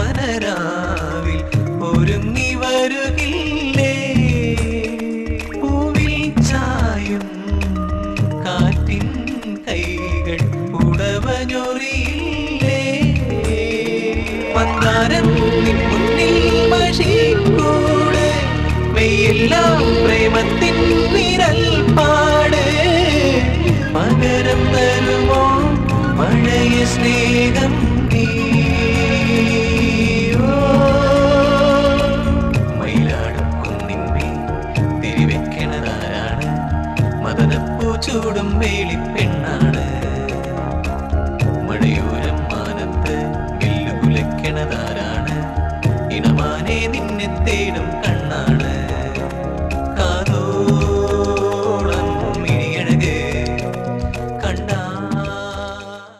ഓമനരാവിൽ ഒരുങ്ങി വരുകില്ലേ പൂവിൽ ചായും കാറ്റിൻ കൈകൾ ഉടവഞ്ഞൊറിയില്ലേ മന്ദാരം നിൻ മുന്നിൽ മഷിക്കൂട് മെയ്യെല്ലാം പ്രേമത്തിൻ വിരൽ പാട് പകരം തരുമോ മഴയ സ്നേഹം